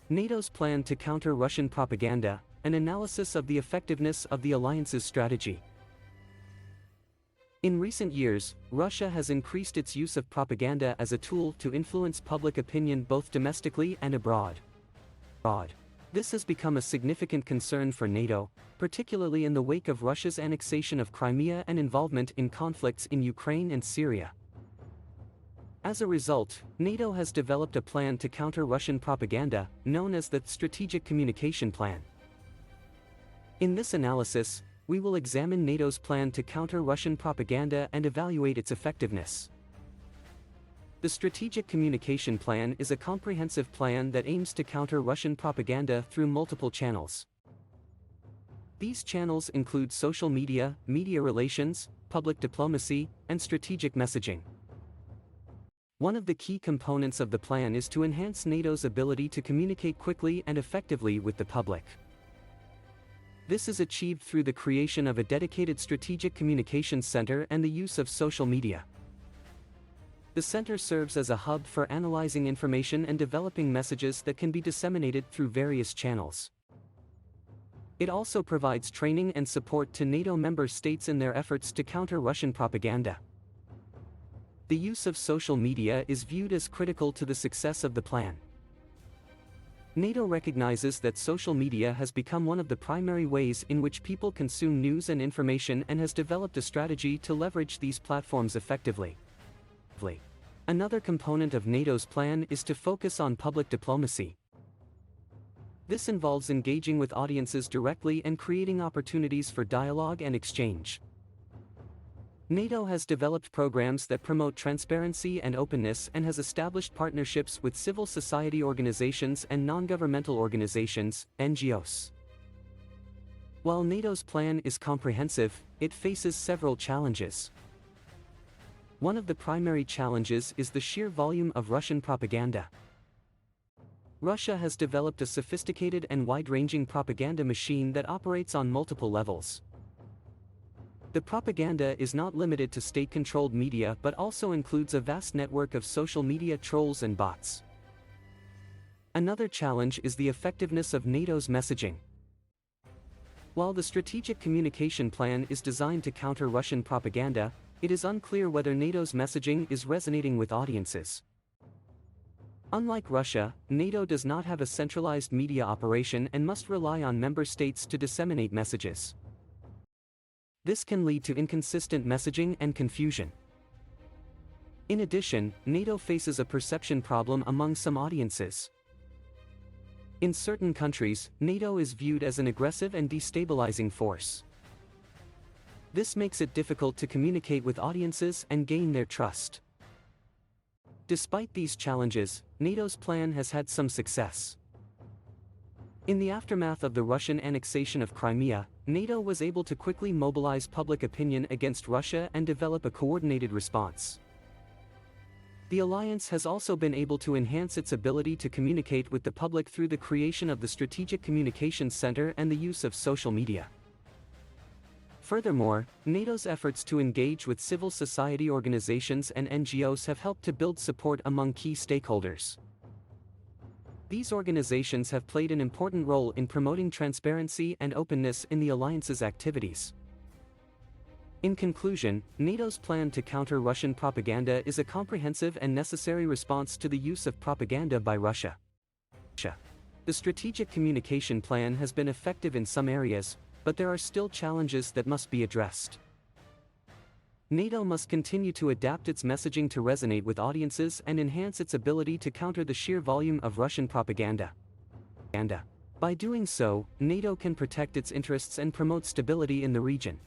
NATO's plan to counter Russian propaganda, an analysis of the effectiveness of the alliance's strategy. In recent years, Russia has increased its use of propaganda as a tool to influence public opinion both domestically and abroad. This has become a significant concern for NATO, particularly in the wake of Russia's annexation of Crimea and involvement in conflicts in Ukraine and Syria. As a result, NATO has developed a plan to counter Russian propaganda, known as the Strategic Communication Plan. In this analysis, we will examine NATO's plan to counter Russian propaganda and evaluate its effectiveness. The Strategic Communication Plan is a comprehensive plan that aims to counter Russian propaganda through multiple channels. These channels include social media, media relations, public diplomacy, and strategic messaging. One of the key components of the plan is to enhance NATO's ability to communicate quickly and effectively with the public. This is achieved through the creation of a dedicated strategic communications center and the use of social media. The center serves as a hub for analyzing information and developing messages that can be disseminated through various channels. It also provides training and support to NATO member states in their efforts to counter Russian propaganda. The use of social media is viewed as critical to the success of the plan. NATO recognizes that social media has become one of the primary ways in which people consume news and information and has developed a strategy to leverage these platforms effectively. Another component of NATO's plan is to focus on public diplomacy. This involves engaging with audiences directly and creating opportunities for dialogue and exchange. NATO has developed programs that promote transparency and openness and has established partnerships with civil society organizations and non-governmental organizations, NGOs. While NATO's plan is comprehensive, it faces several challenges. One of the primary challenges is the sheer volume of Russian propaganda. Russia has developed a sophisticated and wide-ranging propaganda machine that operates on multiple levels. The propaganda is not limited to state-controlled media but also includes a vast network of social media trolls and bots. Another challenge is the effectiveness of NATO's messaging. While the Strategic Communication Plan is designed to counter Russian propaganda, it is unclear whether NATO's messaging is resonating with audiences. Unlike Russia, NATO does not have a centralized media operation and must rely on member states to disseminate messages. This can lead to inconsistent messaging and confusion. In addition, NATO faces a perception problem among some audiences. In certain countries, NATO is viewed as an aggressive and destabilizing force. This makes it difficult to communicate with audiences and gain their trust. Despite these challenges, NATO's plan has had some success. In the aftermath of the Russian annexation of Crimea, NATO was able to quickly mobilize public opinion against Russia and develop a coordinated response. The alliance has also been able to enhance its ability to communicate with the public through the creation of the Strategic Communications Center and the use of social media. Furthermore, NATO's efforts to engage with civil society organizations and NGOs have helped to build support among key stakeholders. These organizations have played an important role in promoting transparency and openness in the alliance's activities. In conclusion, NATO's plan to counter Russian propaganda is a comprehensive and necessary response to the use of propaganda by Russia. The Strategic Communication Plan has been effective in some areas, but there are still challenges that must be addressed. NATO must continue to adapt its messaging to resonate with audiences and enhance its ability to counter the sheer volume of Russian propaganda. By doing so, NATO can protect its interests and promote stability in the region.